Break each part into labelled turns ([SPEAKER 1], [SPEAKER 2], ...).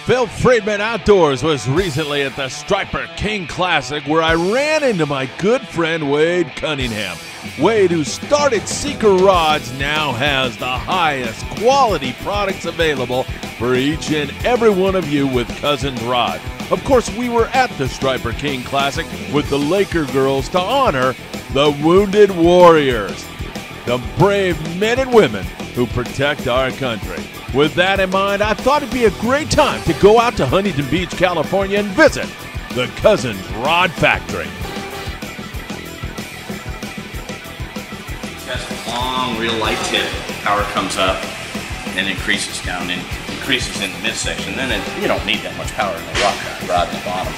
[SPEAKER 1] Phil Friedman Outdoors was recently at the Striper King Classic where I ran into my good friend Wade Cunningham. Wade, who started Seeker Rods, now has the highest quality products available for each and every one of you with Cousins Rod. Of course, we were at the Striper King Classic with the Laker girls to honor the wounded warriors, the brave men and women who protect our country. With that in mind, I thought it'd be a great time to go out to Huntington Beach, California and visit the Cousins Rod Factory.
[SPEAKER 2] It has a long, real light tip. Power comes up and increases down and increases in the midsection. Then you don't need that much power in the rod in the bottom.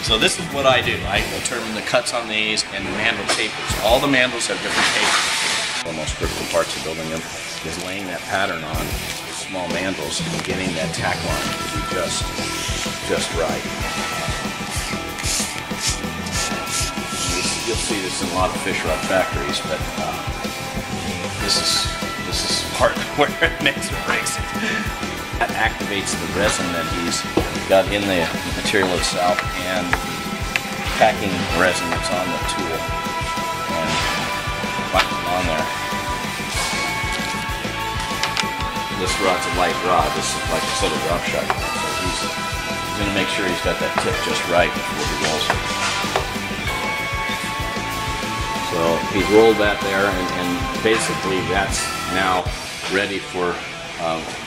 [SPEAKER 2] So this is what I do. I determine the cuts on these and the mandrel tapers. All the mandrels have different tapers. The most critical parts of building them is laying that pattern on small mandrels and getting that tack line to be just right. You'll see this in a lot of fish rod factories, but this is part where it makes or breaks it. That activates the resin that he's got in the material itself and packing resin that's on the tool and bind it on there. This rod's a light rod. This is like I said, a drop shot. So he's going to make sure he's got that tip just right before he rolls it. So he's rolled that there, and basically that's now ready for.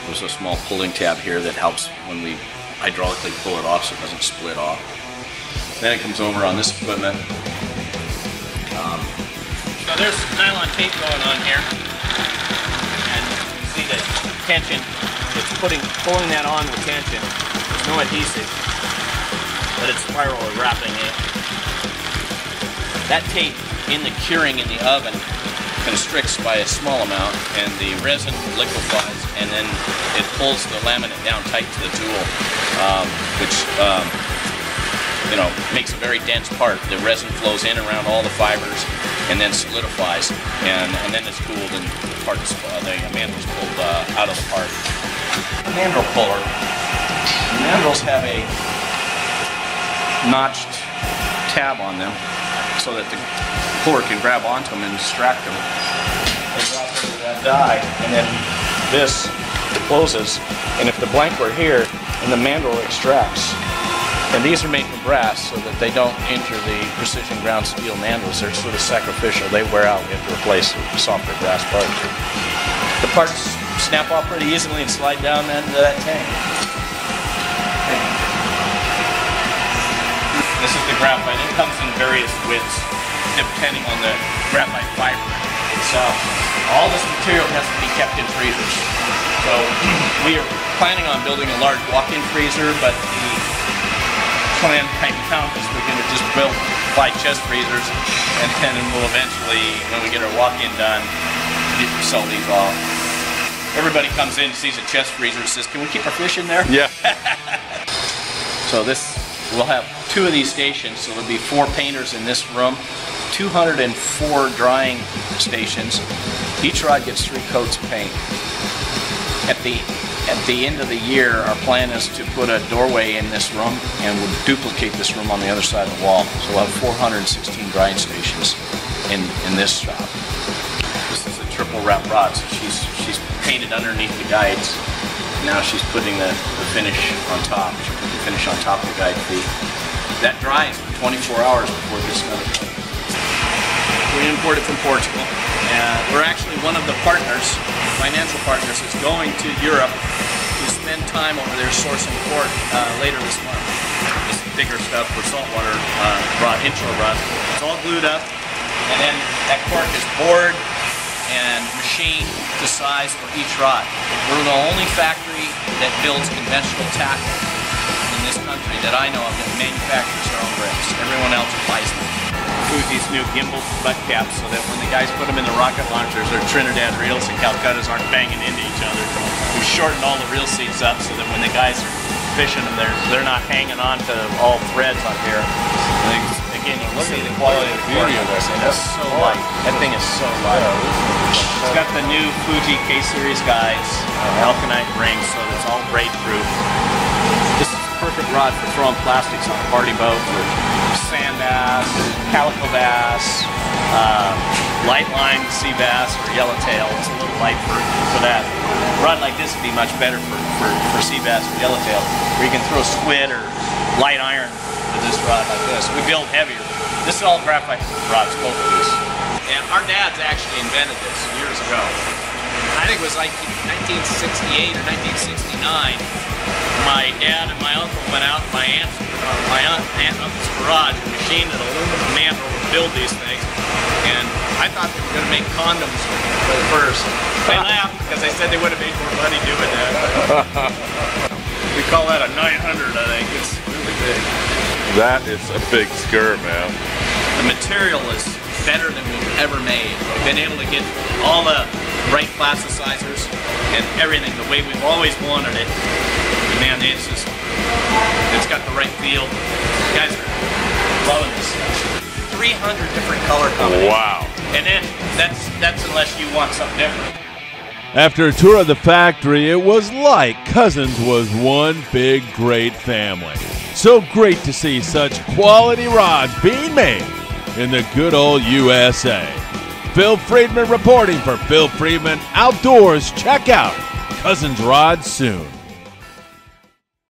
[SPEAKER 2] There's a small pulling tab here that helps when we hydraulically pull it off so it doesn't split off. Then it comes over on this equipment.
[SPEAKER 3] So there's nylon tape going on here, and you see the tension. It's pulling that on with tension. There's no adhesive, but it's spiral wrapping it. That tape in the curing in the oven constricts by a small amount, and the resin liquefies, and then it pulls the laminate down tight to the tool, which makes a very dense part. The resin flows in around all the fibers and then solidifies, and then it's cooled and the mandrel's pulled out of the part. The mandrel puller. The mandrels have a notched tab on them so that the puller can grab onto them and extract them. They drop into that die, and then this closes, and if the blank were here, and the mandrel extracts. And these are made from brass so that they don't injure the precision ground steel mandrels. They're sort of sacrificial. They wear out. We have to replace with softer brass parts. The parts snap off pretty easily and slide down into that tank. This is the graphite. It comes in various widths depending on the graphite fiber itself. All this material has to be kept in freezers. So we are planning on building a large walk-in freezer, but the plan right now is we're going to just buy chest freezers, and then we'll eventually, when we get our walk-in done, sell these off. Everybody comes in, sees a chest freezer, and says, "Can we keep our fish in there?"
[SPEAKER 1] Yeah.
[SPEAKER 3] So we'll have 2 of these stations, so there'll be 4 painters in this room, 204 drying stations. Each rod gets 3 coats of paint. At the end of the year, our plan is to put a doorway in this room, and we'll duplicate this room on the other side of the wall. So we'll have 416 drying stations in this shop. This is a triple wrap rod, so she's painted underneath the guides. Now she's putting the finish on top. She'll put the finish on top of the guide feet. That dries for 24 hours before it gets another coat. We import it from Portugal. We're actually one of the partners, financial partners, is going to Europe to spend time over there sourcing cork later this month. This bigger stuff for saltwater rod, intro rod. It's all glued up, and then that cork is bored and machined to size for each rod. We're the only factory that builds conventional tackle in this country that I know of that manufactures their own bricks. Everyone else buys them. Fuji's new gimbal butt caps so that when the guys put them in the rocket launchers, their Trinidad reels and Calcuttas aren't banging into each other. We shortened all the reel seats up so that when the guys are fishing them, they're not hanging on to all threads on here. Again, you can see the quality of the beauty of this. And that's so light. That thing is so light. It's got the new Fuji K-Series guides, Alkanite rings, so it's all braid proof. rod for throwing plastics on a party boat for sand bass, calico bass, light line sea bass, or yellowtail. It's a little light for that. A rod like this would be much better for sea bass or yellowtail, where you can throw squid or light iron with this rod like this. We build heavier. This is all graphite rods, both of these. And our dads actually invented this years ago. I think it was like 1968 or 1969. My dad and my uncle went out to my aunt and uncle's garage and machined an aluminum mantle to build these things. And I thought they were going to make condoms at first. They laughed because they said they would have made more money doing that. We call that a 900, I think. It's really big.
[SPEAKER 1] That is a big skirt, man.
[SPEAKER 3] The material is better than we've ever made. We've been able to get all the right plasticizers and everything the way we've always wanted it. Man, it's got the right feel. You guys are loving this stuff. 300 different color combinations.
[SPEAKER 1] Wow.
[SPEAKER 3] And then that's unless you want something different.
[SPEAKER 1] After a tour of the factory, it was like Cousins was one big, great family. So great to see such quality rods being made in the good old USA. Phil Friedman reporting for Phil Friedman Outdoors. Check out Cousins Rods soon.